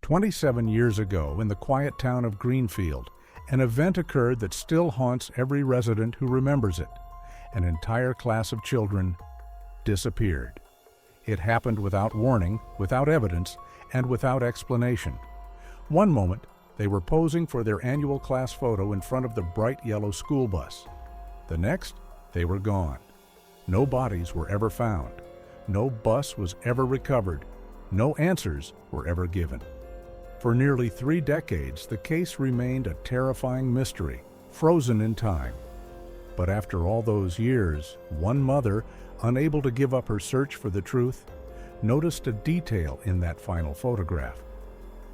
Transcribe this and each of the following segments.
27 years ago, in the quiet town of Greenfield, an event occurred that still haunts every resident who remembers it. An entire class of children disappeared. It happened without warning, without evidence, and without explanation. One moment, they were posing for their annual class photo in front of the bright yellow school bus. The next, they were gone. No bodies were ever found. No bus was ever recovered. No answers were ever given. For nearly 3 decades, the case remained a terrifying mystery, frozen in time. But after all those years, one mother, unable to give up her search for the truth, noticed a detail in that final photograph.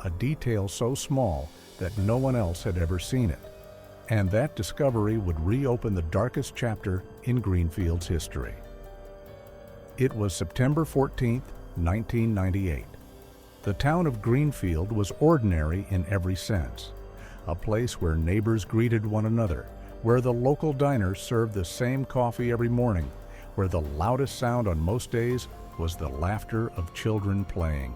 A detail so small that no one else had ever seen it. And that discovery would reopen the darkest chapter in Greenfield's history. It was September 14, 1998. The town of Greenfield was ordinary in every sense. A place where neighbors greeted one another, where the local diner served the same coffee every morning, where the loudest sound on most days was the laughter of children playing.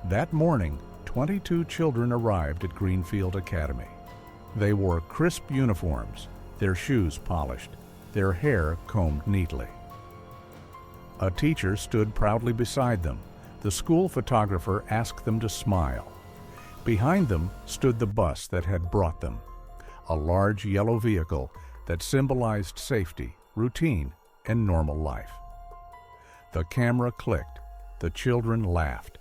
That morning, 22 children arrived at Greenfield Academy. They wore crisp uniforms, their shoes polished, their hair combed neatly. A teacher stood proudly beside them. The school photographer asked them to smile. Behind them stood the bus that had brought them, a large yellow vehicle that symbolized safety, routine, and normal life. The camera clicked, the children laughed,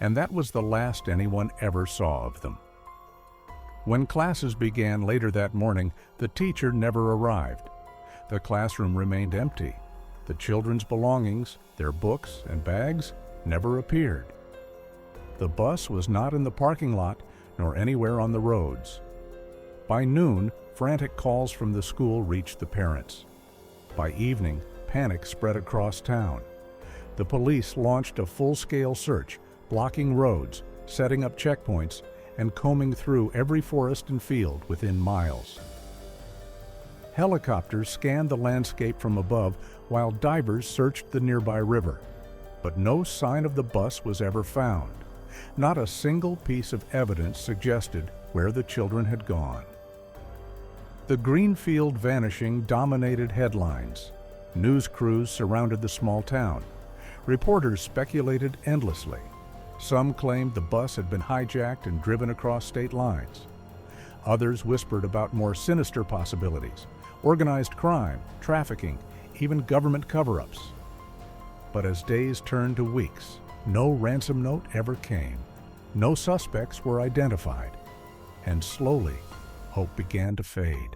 and that was the last anyone ever saw of them. When classes began later that morning, the teacher never arrived. The classroom remained empty. The children's belongings, their books and bags, never appeared. The bus was not in the parking lot nor anywhere on the roads. By noon, frantic calls from the school reached the parents. By evening, panic spread across town. The police launched a full-scale search, blocking roads, setting up checkpoints, and combing through every forest and field within miles. Helicopters scanned the landscape from above while divers searched the nearby river. But no sign of the bus was ever found. Not a single piece of evidence suggested where the children had gone. The Greenfield vanishing dominated headlines. News crews surrounded the small town. Reporters speculated endlessly. Some claimed the bus had been hijacked and driven across state lines. Others whispered about more sinister possibilities: organized crime, trafficking, even government cover-ups. But as days turned to weeks, no ransom note ever came. No suspects were identified. And slowly, hope began to fade.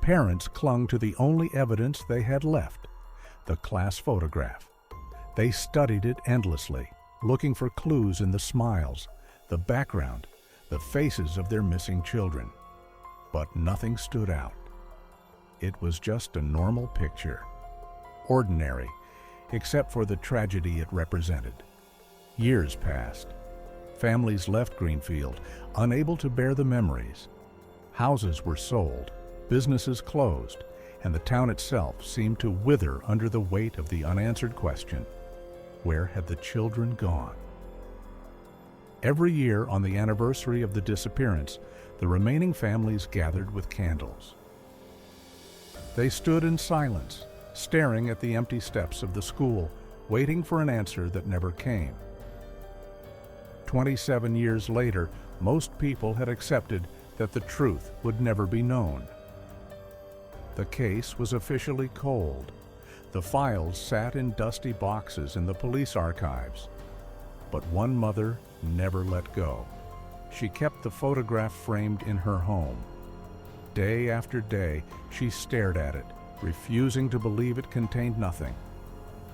Parents clung to the only evidence they had left: the class photograph. They studied it endlessly, looking for clues in the smiles, the background, the faces of their missing children. But nothing stood out. It was just a normal picture. Ordinary, except for the tragedy it represented. Years passed. Families left Greenfield, unable to bear the memories. Houses were sold, businesses closed, and the town itself seemed to wither under the weight of the unanswered question: where had the children gone? Every year on the anniversary of the disappearance, the remaining families gathered with candles. They stood in silence, staring at the empty steps of the school, waiting for an answer that never came. 27 years later, most people had accepted that the truth would never be known. The case was officially cold. The files sat in dusty boxes in the police archives. But one mother never let go. She kept the photograph framed in her home. Day after day, she stared at it, refusing to believe it contained nothing.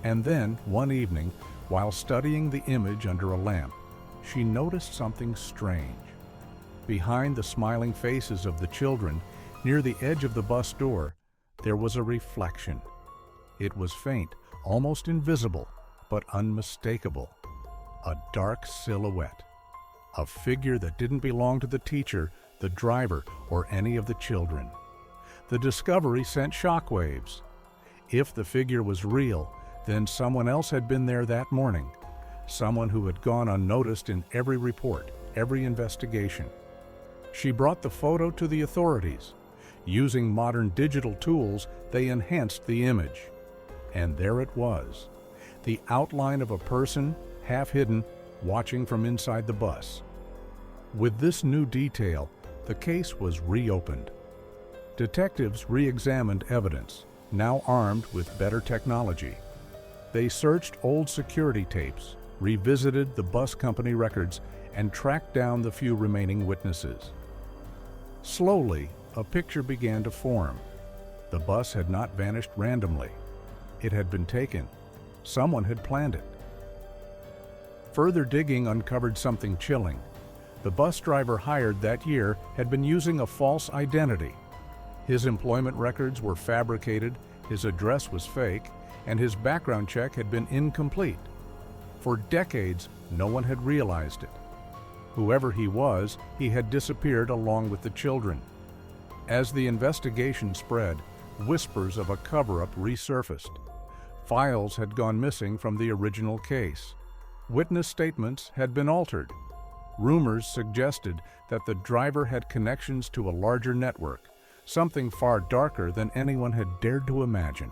And then, one evening, while studying the image under a lamp, she noticed something strange. Behind the smiling faces of the children, near the edge of the bus door, there was a reflection. It was faint, almost invisible, but unmistakable. A dark silhouette. A figure that didn't belong to the teacher, the driver, or any of the children. The discovery sent shockwaves. If the figure was real, then someone else had been there that morning. Someone who had gone unnoticed in every report, every investigation. She brought the photo to the authorities. Using modern digital tools, they enhanced the image. And there it was, the outline of a person, half hidden, watching from inside the bus. With this new detail, the case was reopened. Detectives re-examined evidence, now armed with better technology. They searched old security tapes, revisited the bus company records, and tracked down the few remaining witnesses. Slowly, a picture began to form. The bus had not vanished randomly. It had been taken. Someone had planned it. Further digging uncovered something chilling. The bus driver hired that year had been using a false identity. His employment records were fabricated, his address was fake, and his background check had been incomplete. For decades, no one had realized it. Whoever he was, he had disappeared along with the children. As the investigation spread, whispers of a cover-up resurfaced. Files had gone missing from the original case. Witness statements had been altered. Rumors suggested that the driver had connections to a larger network, something far darker than anyone had dared to imagine.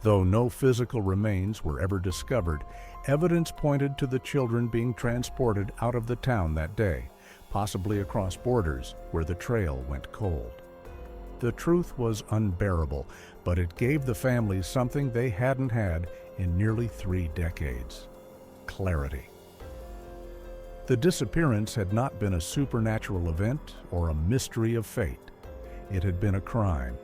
Though no physical remains were ever discovered, evidence pointed to the children being transported out of the town that day, possibly across borders where the trail went cold. The truth was unbearable, but it gave the families something they hadn't had in nearly 3 decades: clarity. The disappearance had not been a supernatural event or a mystery of fate. It had been a crime.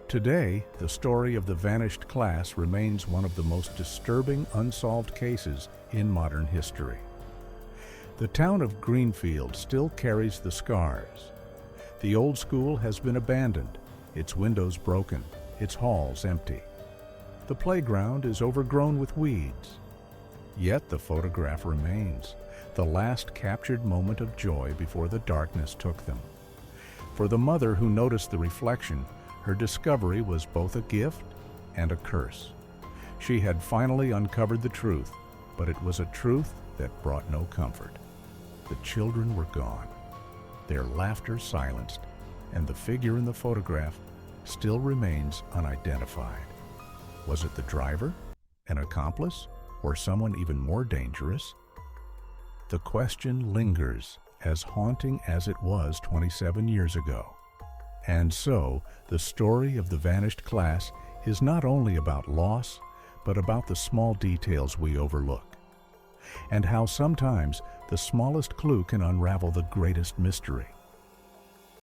Today, the story of the vanished class remains one of the most disturbing unsolved cases in modern history. The town of Greenfield still carries the scars. The old school has been abandoned, its windows broken, its halls empty. The playground is overgrown with weeds. Yet the photograph remains, the last captured moment of joy before the darkness took them. For the mother who noticed the reflection, her discovery was both a gift and a curse. She had finally uncovered the truth, but it was a truth that brought no comfort. The children were gone, their laughter silenced, and the figure in the photograph still remains unidentified. Was it the driver, an accomplice, or someone even more dangerous? The question lingers, as haunting as it was 27 years ago. And so, the story of the vanished class is not only about loss, but about the small details we overlook, and how sometimes the smallest clue can unravel the greatest mystery.